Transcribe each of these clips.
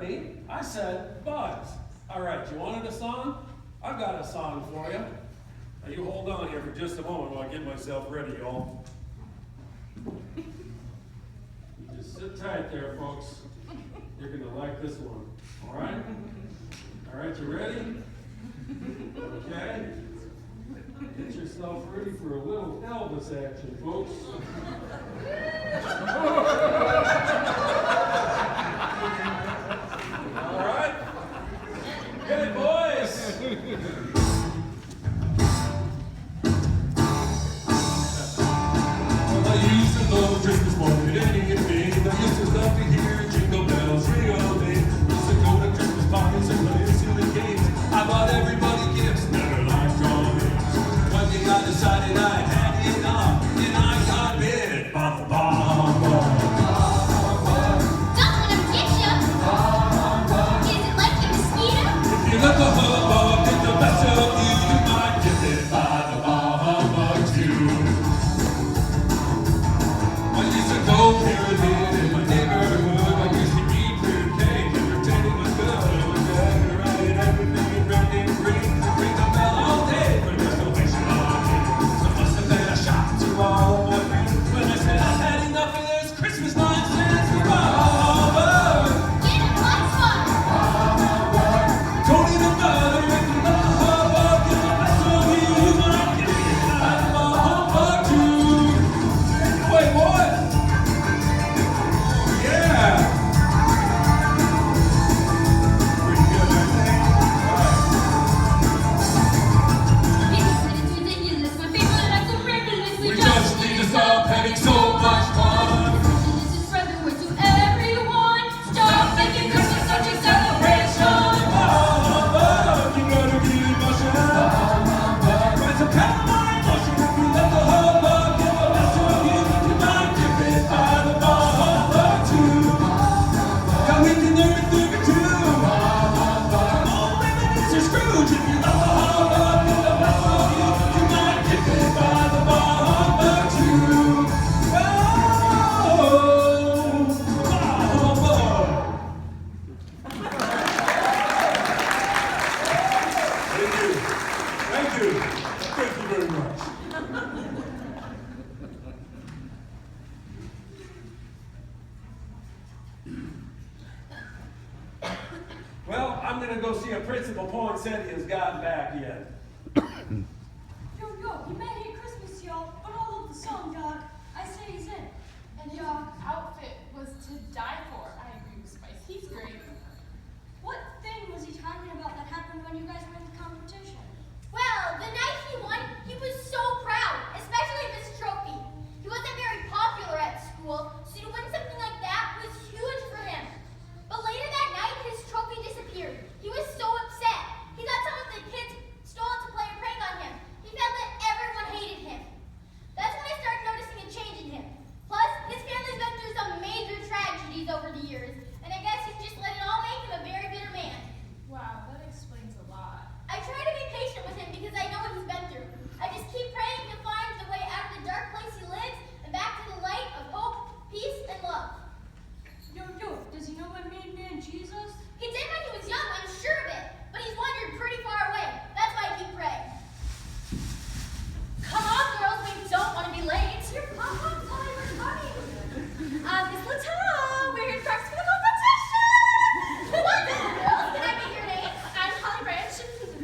heard me. I said buzz. All right, you wanted a song? I've got a song for you. Now you hold on here for just a moment while I get myself ready, y'all. Just sit tight there, folks. You're gonna like this one. All right? All right, you ready? Okay. Get yourself ready for a little Elvis action, folks. All right. Good boys. Well, I used to love Christmas more than anything. I used to love to hear jingle bells ring all day. Used to go to Christmas parties and play silly games. I bought everybody gifts, never liked drawings. One day I decided I had enough, and I got bit by the bomb. Don't want to get ya. Is it like a mosquito? If you let the hubbub get the best of you, you might get bit by the bomb too. I used to go pyramid in my neighborhood. I used to eat fruit cake, entertaining was good. It was better, right? Everything in red and green. Ring the bell all day, but there's no action on it. So it must have been a shock to all of my friends when I said I had enough of this Christmas nonsense. Get it, what's fun? Don't even bother if you let the hubbub get the best of you. You might get bit by the humbug too. Wait, what? Yeah. Pretty good, I think. It's ridiculous. My favorite acts are ridiculous. We just need to stop having so much fun. This is spread the word to everyone. Stop making Christmas such a celebration. Humbug, you gotta get in motion. Rise a pound of my emotion. If you let the hubbub get the best of you, you might get bit by the humbug too. Got wicked everything too. Old Ebenezer Scrooge, if you let the hubbub get the best of you, you might get bit by the humbug too. Oh, humbug. Thank you. Thank you. Thank you very much. Well, I'm going to go see if Principal Poinsettia has gotten back yet. Yo, you may hate Christmas, y'all, but I love the song, Doc. I say he's in. And your outfit was to die for. I agree with Spice. He's great. What thing was he talking about that happened when you guys were in the competition? Well, the night he won, he was so proud, especially of his trophy. He wasn't very popular at school, so to win something like that was huge for him. But later that night, his trophy disappeared. He was so upset. He thought some of the kids stole it to play a prank on him. He felt that everyone hated him. That's when I started noticing a change in him. Plus, his family's been through some major tragedies over the years, and I guess he just let it all make him a very bitter man. Wow, that explains a lot. I try to be patient with him because I know what he's been through. I just keep praying to find the way out of the dark place he lives and back to the light of hope, peace, and love. Yo, does he know my main man, Jesus? He did when he was young, I'm sure of it, but he's wandered pretty far away. That's why I keep praying. Come on, girls, we don't want to be late. Your pop-up time is coming. Miss Latour, we're here to practice for the competition. Welcome, girls. Can I get your name? I'm Holly Branch,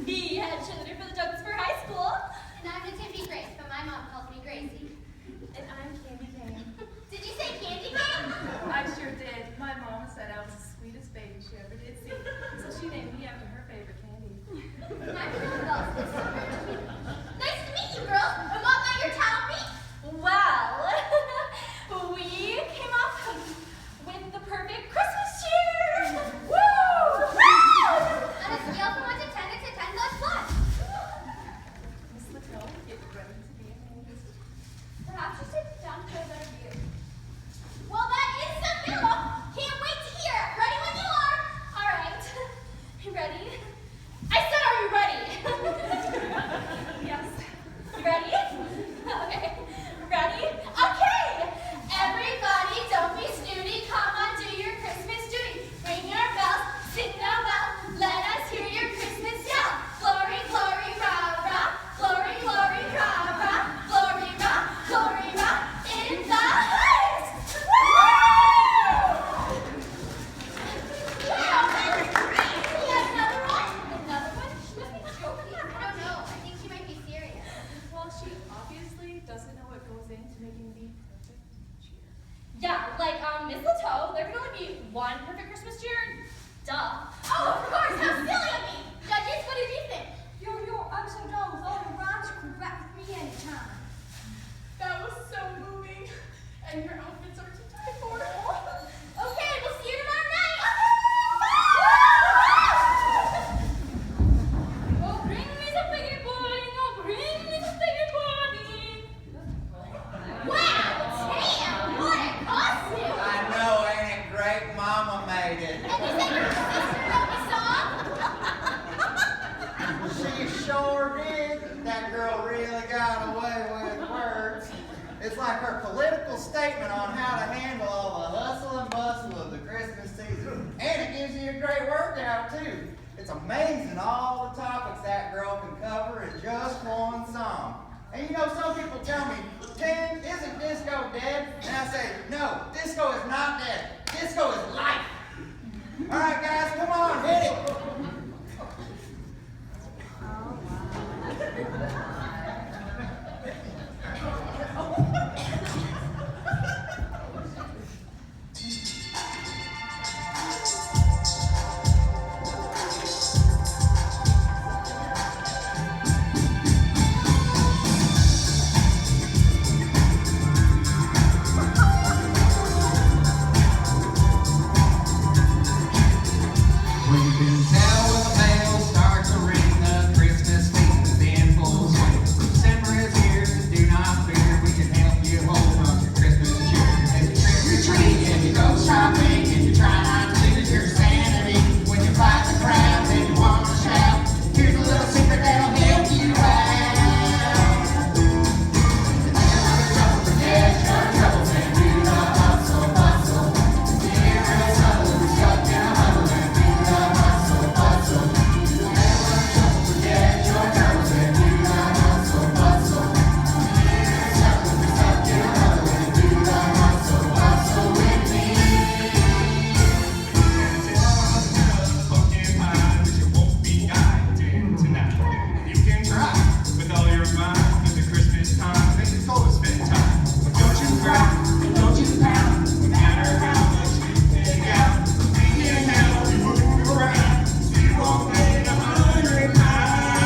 the head cheerleader for the Douglasburg High School. And I'm Nativity Grace, but my mom calls me Gracie. And I'm Candy Kane. Did you say Candy Cane? I sure did. My mom said I was the sweetest baby she ever did see. So she named me after her favorite candy. I'm Rudolph. It's so great to meet you. Nice to meet you, girls. And what about your town meet? Well, we came up with the perfect Christmas cheer. Woo! On a scale from 1 to 10, it's a 10 plus plus. Miss Latour, get ready to be amazed. Perhaps you sit down to a better view. Well, that is some middle. Can't wait to hear it. Ready when you are. All right. You ready? I said, are you ready? there can only be one perfect Christmas cheer? Duh. Oh, of course, how silly of me! Judges, what did you think? Yo, I'm so done with all your rhymes. You can rap with me anytime. That was so moving. And your outfits are to die for. Okay, we'll see you tomorrow night! Oh, bring me some piggy pudding. Oh, bring me some piggy pudding. Wow, Tam, what a costume! I know, ain't it great? Mama made it. And you said your sister wrote the song? She sure did. That girl really got away with words. It's like her political statement on how to handle all the hustle and bustle of the Christmas season. And it gives you a great workout, too. It's amazing all the topics that girl can cover in just one song. And you know, some people tell me, Tim, isn't disco dead? And I say, no, disco is not dead. Disco is life. All right, guys, come on, hit it. Well, you can tell when the bells start to ring, the Christmas season is in full swing. December is here, so do not fear, we can help you hold on your Christmas cheer. As you trick or treat, and you go shopping, and you try not to lose your sanity. When you fight the crowds and you want to shout, here's a little secret that'll help you out. Don't forget your troubles and do the hustle, bustle. Here is hustle, we're stuck in a huddle and do the hustle, bustle. Don't forget your troubles and do the hustle, bustle. Here is hustle, we're stuck in a huddle and do the hustle, bustle with me. Pumpkin pie, but you won't be guided tonight. You can try with all your mind, but the Christmas time makes it so to spend time. Don't you cry, don't you pout, no matter how much you dig out. We can help you move around, so you won't gain 100 pounds.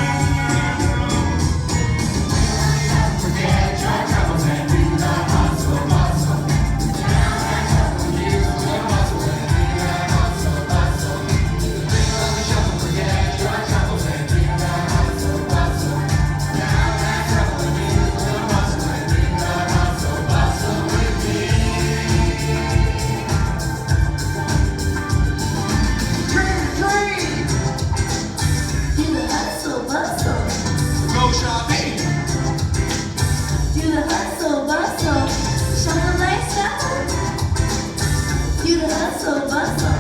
Forget your troubles and do the hustle, bustle. Use the hustle and do the hustle, bustle. Bring on the shuffle, forget your troubles and do the hustle, bustle. Now that trouble and use the hustle and do the hustle, bustle with me. Trick or treat! Do the hustle bustle, Go shopping. do the hustle bustle, show the lifestyle. Do the hustle bustle,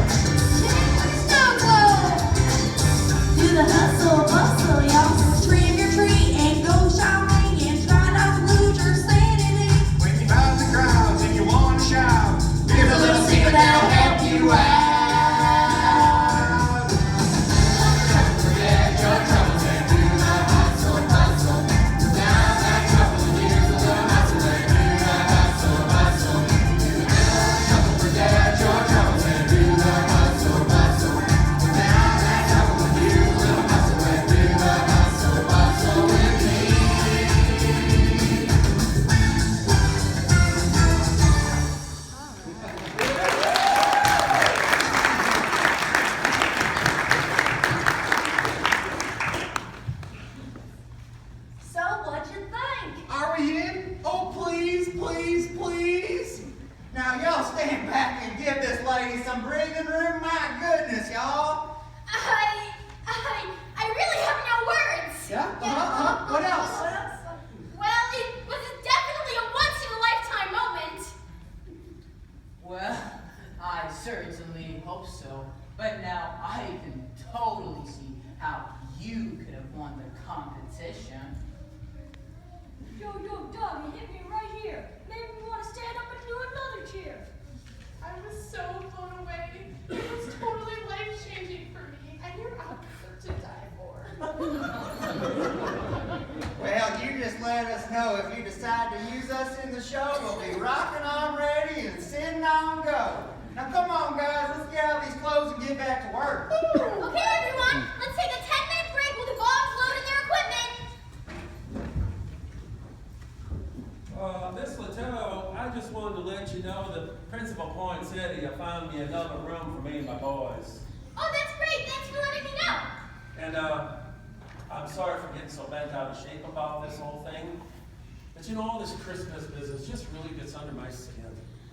do the hustle bustle, y'all. Trim your tree and go shopping and try not to lose your sanity. When you fight the crowds and you want to shout, Here's a little secret that'll help you out. Forget your troubles and do the hustle, bustle. Now that trouble and use a little hustle and do the hustle, bustle. Forget your troubles and do the hustle, bustle. Now that trouble and use a little hustle and do the hustle, bustle with me. So, what'd you think? Are we in? Oh, please, please, please. Now, y'all stand back and give this lady some breathing room. My goodness, y'all. I really have no words. Yeah? What else? Well, it was definitely a once-in-a-lifetime moment. Well, I certainly hope so. But now I can totally see how you could have won the competition. Yo, Doug, you hit me right here. Maybe we want to stand up and do another cheer. I was so blown away. It was totally life-changing for me. And your outfits are to die for. Well, you just let us know if you decide to use us in the show. We'll be rocking on ready and sitting on go. Now come on, guys, let's get out of these clothes and get back to work. Okay, everyone, let's take a 10-minute break while the dogs load in their equipment. Miss Pt2, I just wanted to let you know that Principal Point said he found me another room for me and my boys. Oh, that's great. Thanks for letting me know. And I'm sorry for getting so bent out of shape about this whole thing. But you know, all this Christmas business just really gets under my skin.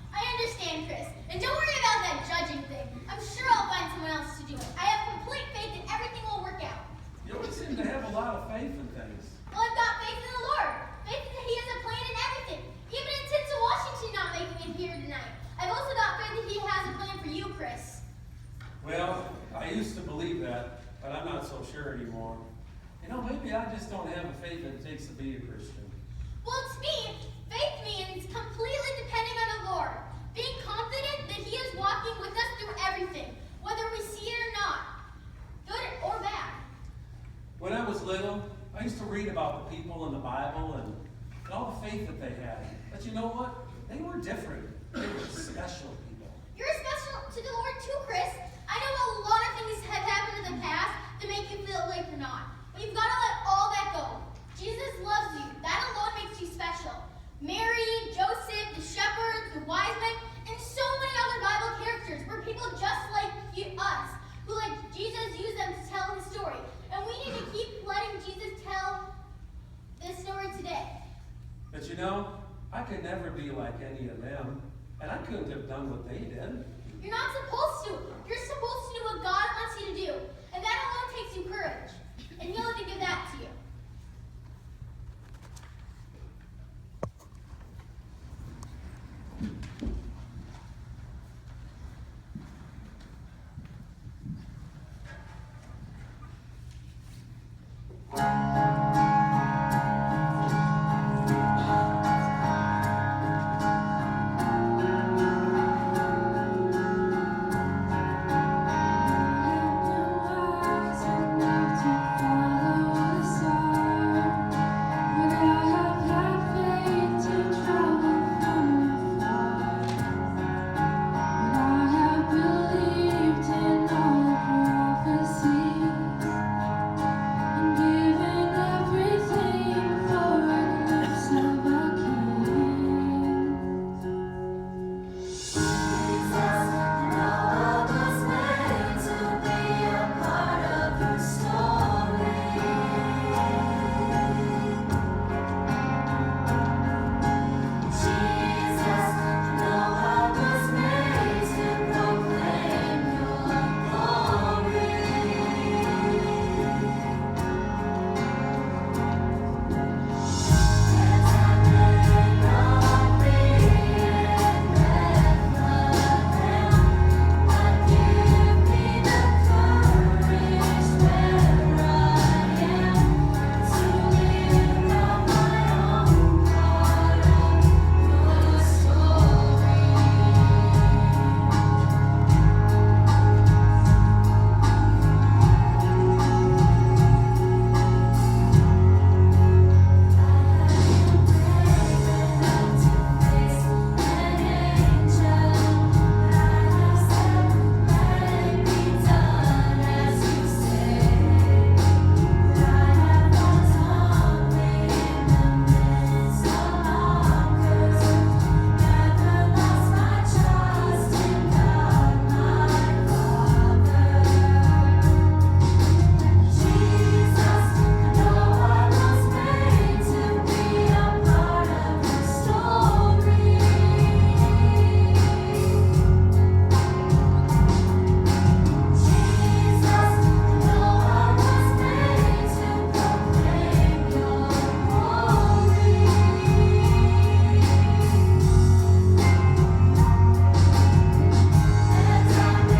I understand, Chris. And don't worry about that judging thing. I'm sure I'll find someone else to do it. I have complete faith that everything will work out. You always seem to have a lot of faith in things. Well, I've got faith in the Lord. Faith that He has a plan in everything. Even in Pt2 Washington not making it here tonight. I've also got faith that He has a plan for you, Chris. Well, I used to believe that, but I'm not so sure anymore. You know, maybe I just don't have the faith it takes to be a Christian. Well, to me, faith means completely depending on the Lord. Being confident that He is walking with us through everything, whether we see it or not, good or bad. When I was little, I used to read about the people in the Bible and all the faith that they had. But you know what? They were different. They were special people. You're special to the Lord too, Chris. I know a lot of things have happened in the past to make you feel like you're not. But you've got to let all that go. Jesus loves you. That alone makes you special. Mary, Joseph, the shepherds, the wise men, and so many other Bible characters were people just like us, who like Jesus used them to tell His story. And we need to keep letting Jesus tell this story today. But you know, I could never be like any of them. And I couldn't have done what they did.